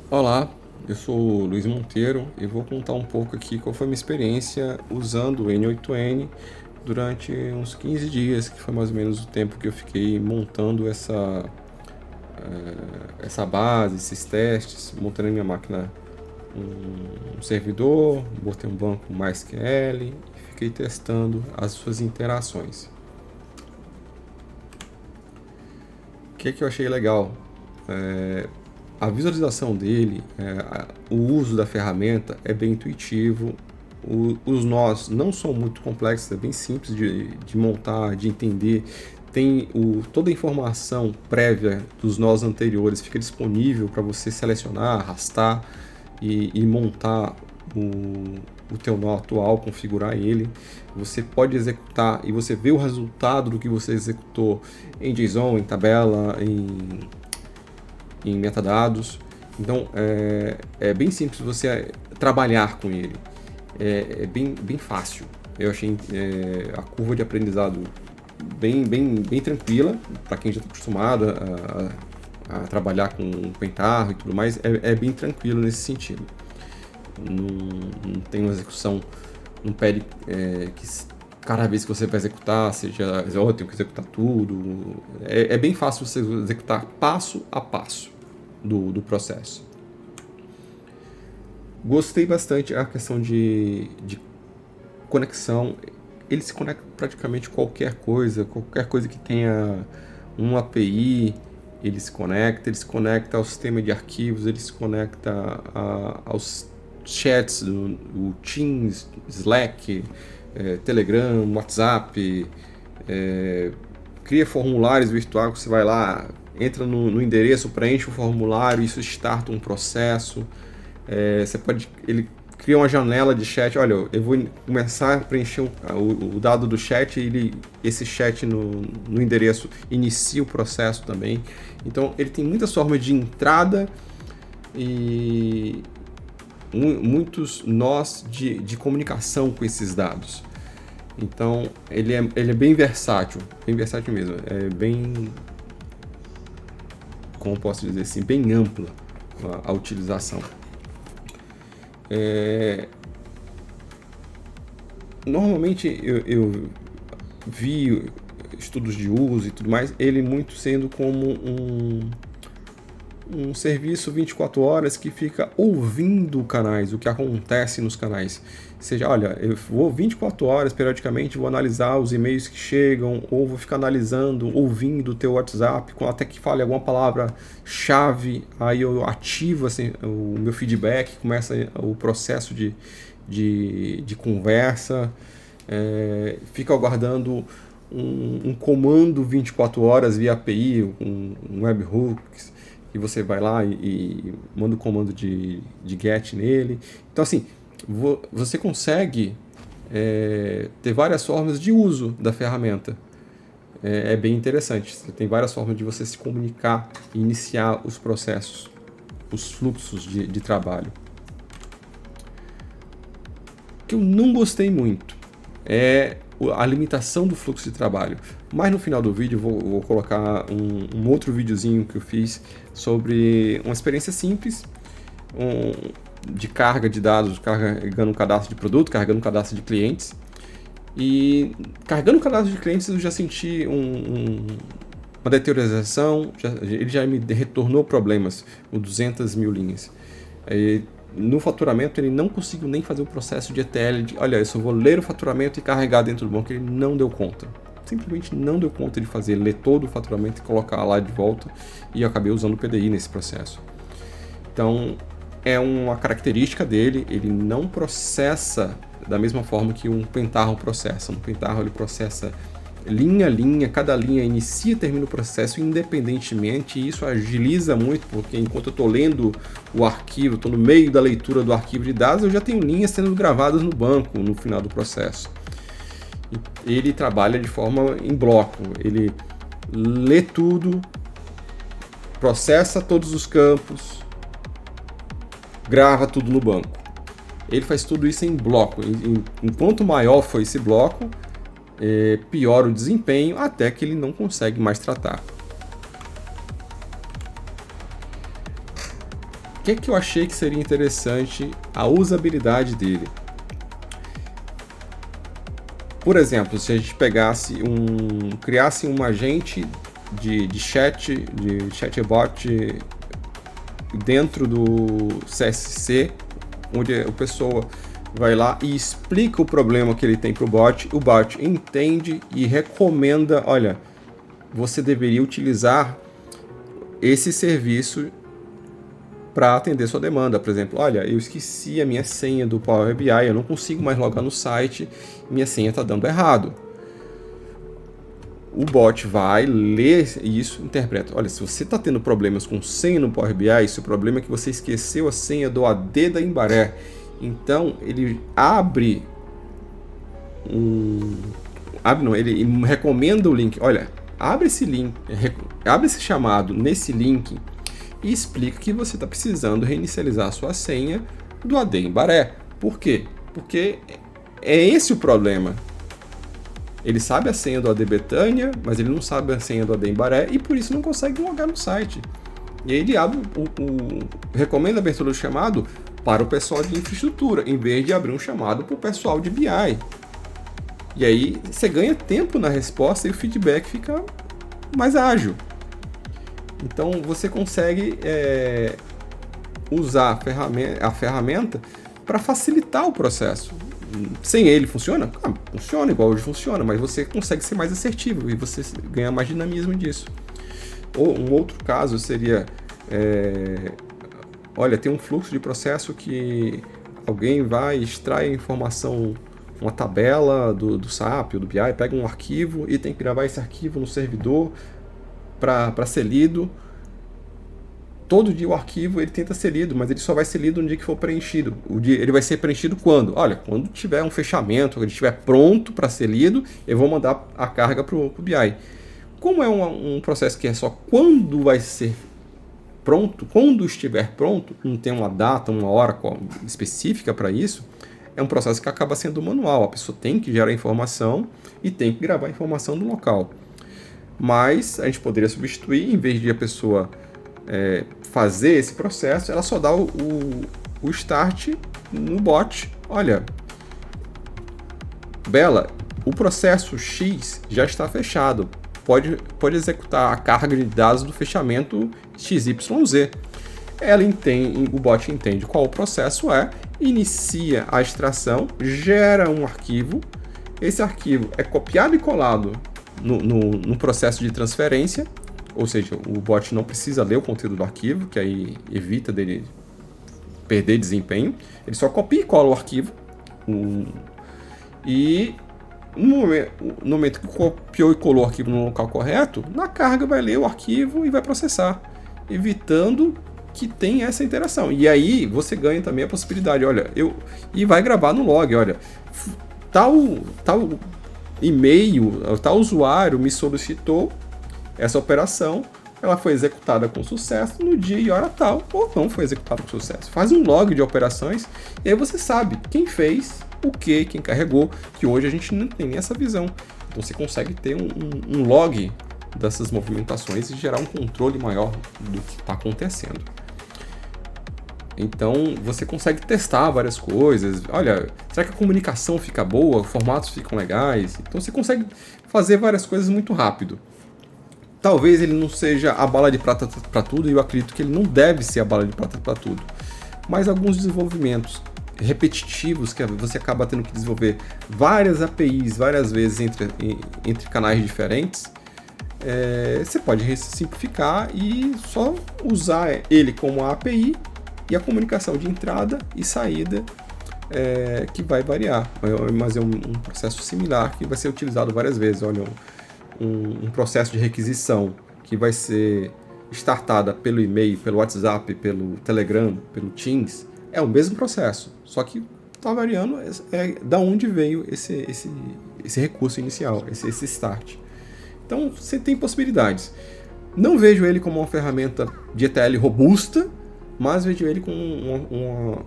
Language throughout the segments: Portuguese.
Olá, eu sou o Luiz Monteiro e vou contar um pouco aqui qual foi a minha experiência usando o N8N durante uns 15 dias, que foi mais ou menos o tempo que eu fiquei montando essa base, esses testes, montando a minha máquina um servidor, botei um banco MySQL e fiquei testando as suas interações. O que eu achei legal? A visualização dele, o uso da ferramenta é bem intuitivo. Os nós não são muito complexos, é bem simples de montar, de entender. Tem toda a informação prévia dos nós anteriores fica disponível para você selecionar, arrastar e montar o teu nó atual, configurar ele. Você pode executar e você vê o resultado do que você executou em JSON, em tabela, em metadados. Então é bem simples você trabalhar com ele. É bem fácil. Eu achei a curva de aprendizado bem tranquila para quem já está acostumado a trabalhar com Pentaho e tudo mais. É bem tranquilo nesse sentido. Não tem uma execução, não pede que cada vez que você vai executar, seja, eu tenho que executar tudo. É bem fácil você executar passo a passo do processo. Gostei bastante a questão de conexão. Ele se conecta praticamente qualquer coisa que tenha uma API, ele se conecta ao sistema de arquivos, ele se conecta aos chats, o Teams, Slack, Telegram, WhatsApp, cria formulários virtuais que você vai lá, entra no endereço, preenche o formulário, isso starta um processo. Ele cria uma janela de chat, olha, eu vou começar a preencher o dado do chat, esse chat no endereço inicia o processo também. Então ele tem muitas formas de entrada e muitos nós de comunicação com esses dados. Então ele é bem versátil mesmo, como posso dizer assim, bem ampla a utilização. Normalmente eu vi estudos de uso e tudo mais, ele muito sendo como um serviço 24 horas que fica ouvindo canais, o que acontece nos canais. Ou seja, olha, eu vou 24 horas periodicamente, vou analisar os e-mails que chegam, ou vou ficar analisando, ouvindo o teu WhatsApp, até que fale alguma palavra-chave, aí eu ativo assim, o meu feedback, começa o processo de conversa, fica aguardando um comando 24 horas via API, um webhooks, e você vai lá e manda o comando de get nele. Então, assim, você consegue ter várias formas de uso da ferramenta. É bem interessante. Você tem várias formas de você se comunicar e iniciar os processos, os fluxos de trabalho. O que eu não gostei muito é a limitação do fluxo de trabalho. Mas no final do vídeo vou colocar um outro videozinho que eu fiz sobre uma experiência simples de carga de dados, carregando um cadastro de produto, carregando um cadastro de clientes. E carregando o cadastro de clientes eu já senti uma deterioração, ele já me retornou problemas com 200 mil linhas. No faturamento ele não conseguiu nem fazer o processo de ETL, olha, eu só vou ler o faturamento e carregar dentro do banco, ele não deu conta. Simplesmente não deu conta de fazer, ler todo o faturamento e colocar lá de volta, e eu acabei usando o PDI nesse processo. Então, é uma característica dele, ele não processa da mesma forma que um Pentaho processa. Um Pentaho ele processa linha a linha, cada linha inicia e termina o processo independentemente, e isso agiliza muito, porque enquanto eu estou lendo o arquivo, estou no meio da leitura do arquivo de dados, eu já tenho linhas sendo gravadas no banco no final do processo. Ele trabalha de forma em bloco, ele lê tudo, processa todos os campos, grava tudo no banco. Ele faz tudo isso em bloco. Enquanto maior for esse bloco, pior o desempenho, até que ele não consegue mais tratar. que eu achei que seria interessante a usabilidade dele? Por exemplo, se a gente criasse um agente de chatbot dentro do CSC, onde a pessoa vai lá e explica o problema que ele tem para o bot entende e recomenda, olha, você deveria utilizar esse serviço para atender sua demanda. Por exemplo, olha, eu esqueci a minha senha do Power BI, eu não consigo mais logar no site, minha senha está dando errado. O bot vai ler isso, interpreta. Olha, se você está tendo problemas com senha no Power BI, se o problema é que você esqueceu a senha do AD da Embaré, então ele ele recomenda o link. Olha, abre esse link, abre esse chamado nesse link e explica que você está precisando reinicializar a sua senha do AD Embaré. Por quê? Porque é esse o problema. Ele sabe a senha do AD Betânia, mas ele não sabe a senha do AD Embaré e por isso não consegue logar no site. E aí ele recomenda a abertura do chamado para o pessoal de infraestrutura, em vez de abrir um chamado para o pessoal de BI. E aí você ganha tempo na resposta e o feedback fica mais ágil. Então você consegue usar a ferramenta para facilitar o processo. Sem ele funciona? Funciona igual hoje funciona, mas você consegue ser mais assertivo e você ganha mais dinamismo disso. Ou um outro caso seria, olha, tem um fluxo de processo que alguém vai extrair informação, uma tabela do SAP ou do BI, pega um arquivo e tem que gravar esse arquivo no servidor para ser lido. Todo dia o arquivo ele tenta ser lido, mas ele só vai ser lido no dia que for preenchido. Ele vai ser preenchido quando? Olha, quando tiver um fechamento, quando ele estiver pronto para ser lido, eu vou mandar a carga para o BI. Como é um processo que é só quando vai ser pronto, quando estiver pronto, não tem uma data, uma hora específica para isso, é um processo que acaba sendo manual. A pessoa tem que gerar informação e tem que gravar a informação do local. Mas a gente poderia substituir, em vez de a pessoa fazer esse processo, ela só dá o start no bot. Olha, Bela, o processo X já está fechado. Pode executar a carga de dados do fechamento XYZ. O bot entende qual o processo inicia a extração, gera um arquivo. Esse arquivo é copiado e colado no processo de transferência. Ou seja, o bot não precisa ler o conteúdo do arquivo, que aí evita dele perder desempenho. Ele só copia e cola o arquivo. E no momento que copiou e colou o arquivo no local correto, na carga vai ler o arquivo e vai processar, evitando que tenha essa interação. E aí você ganha também a possibilidade, olha, e vai gravar no log, olha, tal e-mail, tal usuário me solicitou essa operação, ela foi executada com sucesso no dia e hora tal, ou não foi executada com sucesso. Faz um log de operações e aí você sabe quem fez, o que, quem carregou, que hoje a gente não tem nem essa visão. Então você consegue ter um log dessas movimentações e gerar um controle maior do que está acontecendo. Então você consegue testar várias coisas. Olha, será que a comunicação fica boa? Formatos ficam legais? Então você consegue fazer várias coisas muito rápido. Talvez ele não seja a bala de prata para tudo, e eu acredito que ele não deve ser a bala de prata para tudo. Mas alguns desenvolvimentos repetitivos que você acaba tendo que desenvolver várias APIs várias vezes entre canais diferentes, você pode simplificar e só usar ele como a API e a comunicação de entrada e saída que vai variar, mas é um processo similar que vai ser utilizado várias vezes. Olha, um processo de requisição que vai ser startada pelo e-mail, pelo WhatsApp, pelo Telegram, pelo Teams, é o mesmo processo, só que está variando da onde veio esse recurso inicial, esse start. Então você tem possibilidades. Não vejo ele como uma ferramenta de ETL robusta, mas vejo ele como uma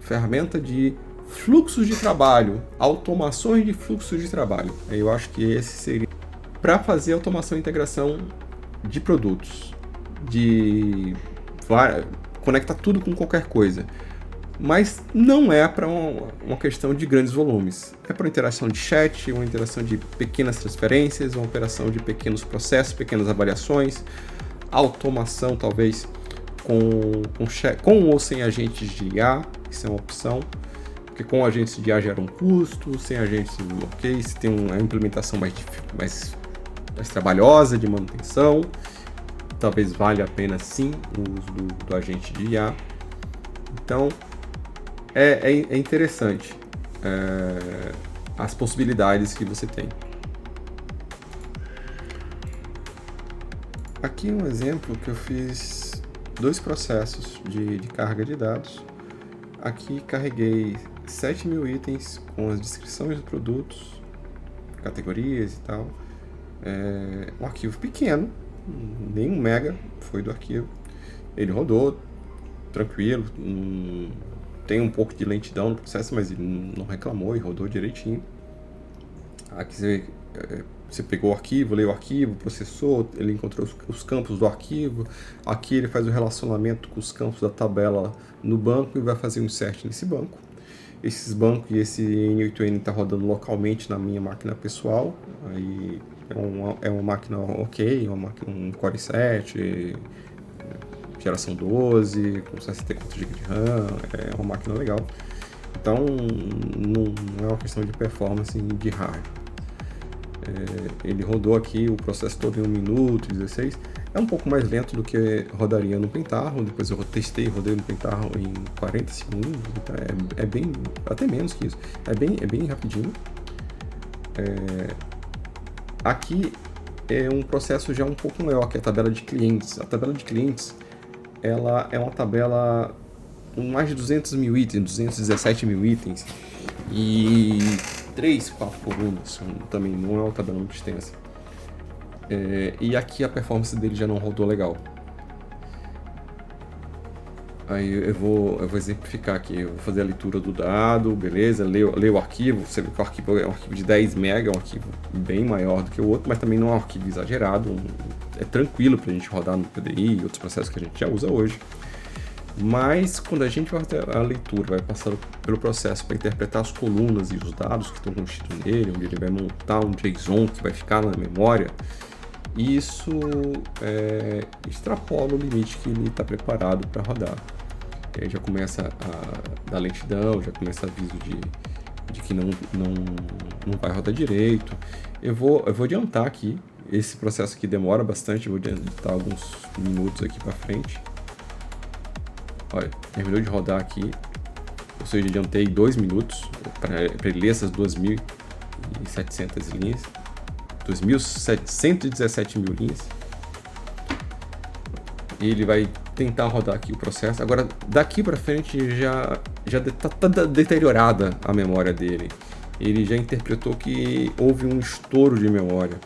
ferramenta de fluxos de trabalho, automações de fluxos de trabalho. Eu acho que esse seria para fazer automação e integração de produtos, conecta tudo com qualquer coisa. Mas não é para uma questão de grandes volumes. É para interação de chat, uma interação de pequenas transferências, uma operação de pequenos processos, pequenas avaliações, automação talvez com ou sem agentes de IA, isso é uma opção, porque com agentes de IA gera um custo, sem agentes, ok, se tem uma implementação mais trabalhosa de manutenção, talvez valha a pena sim o uso do agente de IA. Então, é interessante as possibilidades que você tem. Aqui um exemplo que eu fiz 2 processos de carga de dados. Aqui carreguei 7.000 itens com as descrições dos produtos, categorias e tal. Um arquivo pequeno, nem 1 mega foi do arquivo. Ele rodou tranquilo, tem um pouco de lentidão no processo, mas ele não reclamou e rodou direitinho. Aqui você pegou o arquivo, leu o arquivo, processou, ele encontrou os campos do arquivo. Aqui ele faz o relacionamento com os campos da tabela no banco e vai fazer um insert nesse banco. Esses bancos e esse N8N está rodando localmente na minha máquina pessoal. Aí é uma máquina ok, um Core i7, geração 12, com 64 GB de RAM, é uma máquina legal. Então não é uma questão de performance de hardware. Ele rodou aqui o processo todo em 1 minuto e 16. É um pouco mais lento do que rodaria no Pentaho. Depois eu rodei no Pentaho em 40 segundos. Então é bem, até menos que isso. É bem rapidinho. Aqui é um processo já um pouco maior, que é a tabela de clientes. A tabela de clientes, ela é uma tabela com mais de 200.000 itens, 217.000 itens. E 4 colunas, também não é uma tabela muito extensa. E aqui a performance dele já não rodou legal. Aí eu vou exemplificar aqui, eu vou fazer a leitura do dado, beleza, leio o arquivo, você vê que o arquivo é um arquivo de 10 MB, é um arquivo bem maior do que o outro, mas também não é um arquivo exagerado, é tranquilo pra gente rodar no PDI e outros processos que a gente já usa hoje. Mas quando a gente vai fazer a leitura, vai passar pelo processo para interpretar as colunas e os dados que estão contidos nele, onde ele vai montar um JSON que vai ficar na memória, isso extrapola o limite que ele está preparado para rodar. Aí já começa a dar lentidão, já começa aviso de que não vai rodar direito. Eu vou adiantar aqui, esse processo aqui demora bastante, eu vou adiantar alguns minutos aqui para frente. Olha, terminou de rodar aqui, ou seja, adiantei 2 minutos para ele ler essas 2.700 linhas, 2.717.000 linhas. Ele vai tentar rodar aqui o processo. Agora, daqui para frente já tá deteriorada a memória dele. Ele já interpretou que houve um estouro de memória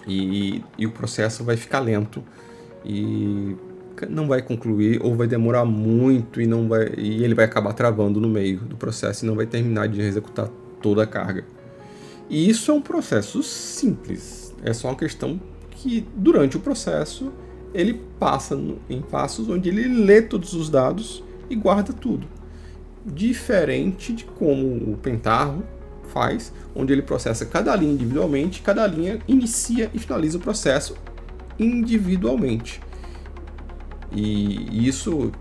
e o processo vai ficar lento e não vai concluir, ou vai demorar muito e ele vai acabar travando no meio do processo e não vai terminar de executar toda a carga. E isso é um processo simples, é só uma questão que durante o processo ele passa em passos onde ele lê todos os dados e guarda tudo. Diferente de como o Pentaho faz, onde ele processa cada linha individualmente, cada linha inicia e finaliza o processo individualmente. E isso,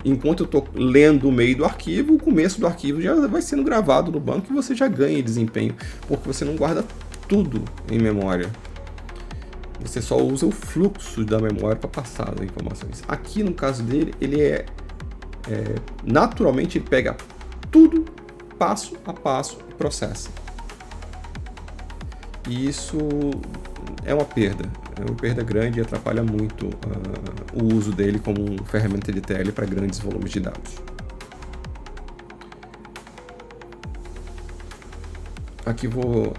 enquanto eu estou lendo o meio do arquivo, o começo do arquivo já vai sendo gravado no banco e você já ganha desempenho, porque você não guarda tudo em memória. Você só usa o fluxo da memória para passar as informações. Aqui, no caso dele, ele naturalmente ele pega tudo passo a passo e processa. E isso é uma perda grande e atrapalha muito o uso dele como ferramenta de TL para grandes volumes de dados. Aqui vou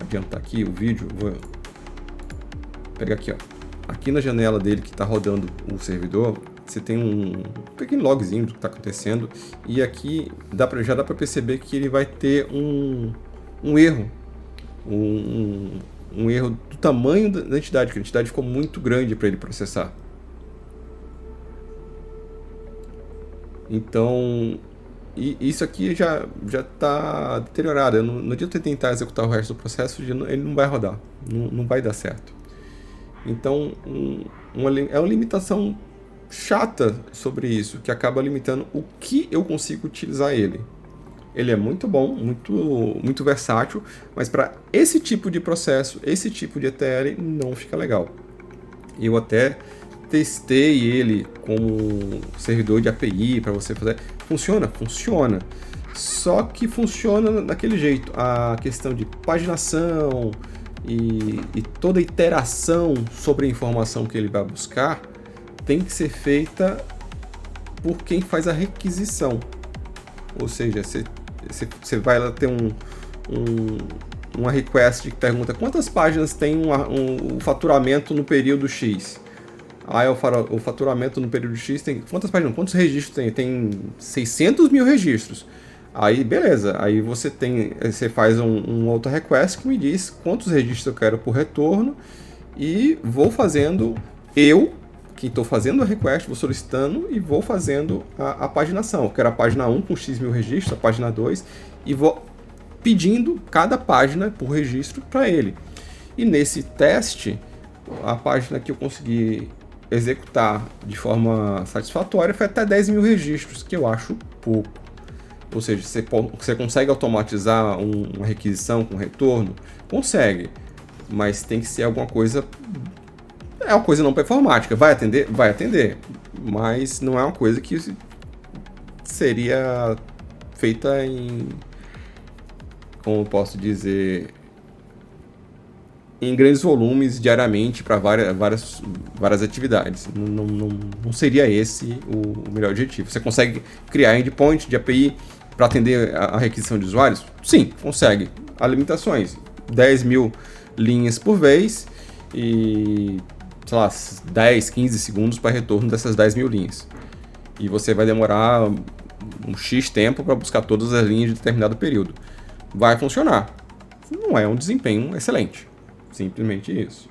adiantar aqui o vídeo, vou pegar aqui, ó. Aqui na janela dele que está rodando o servidor, você tem um pequeno logzinho do que está acontecendo, e aqui já dá para perceber que ele vai ter um erro, um erro do tamanho da entidade, que a entidade ficou muito grande para ele processar. Então, isso aqui já está deteriorado. No dia que eu tentar executar o resto do processo, ele não vai rodar, não vai dar certo. Então, é uma limitação chata sobre isso, que acaba limitando o que eu consigo utilizar ele. Ele é muito bom, muito versátil, mas para esse tipo de processo, esse tipo de ETL, não fica legal. Eu até testei ele como servidor de API para você fazer. Funciona. Só que funciona daquele jeito. A questão de paginação e toda iteração sobre a informação que ele vai buscar tem que ser feita por quem faz a requisição. Ou seja, você vai lá ter uma request que pergunta quantas páginas tem um faturamento no período X. Aí o faturamento no período X tem quantas páginas? Quantos registros tem? Tem 600 mil registros. Aí beleza, aí você faz um auto request que me diz quantos registros eu quero por retorno e vou fazendo, que estou fazendo a request, vou solicitando e vou fazendo a paginação. Eu quero a página 1 com X mil registros, a página 2 e vou pedindo cada página por registro para ele. E nesse teste, a página que eu consegui executar de forma satisfatória foi até 10 mil registros, que eu acho pouco. Ou seja, você consegue automatizar uma requisição com retorno? Consegue, mas tem que ser alguma coisa... É uma coisa não performática. Vai atender? Vai atender, mas não é uma coisa que seria feita em... Como posso dizer... em grandes volumes diariamente para várias atividades. Não seria esse o melhor objetivo. Você consegue criar endpoint de API para atender a requisição de usuários? Sim, consegue. Há limitações. 10 mil linhas por vez e, sei lá, 10, 15 segundos para retorno dessas 10 mil linhas. E você vai demorar um X tempo para buscar todas as linhas de determinado período. Vai funcionar. Não é um desempenho excelente. Simplesmente isso.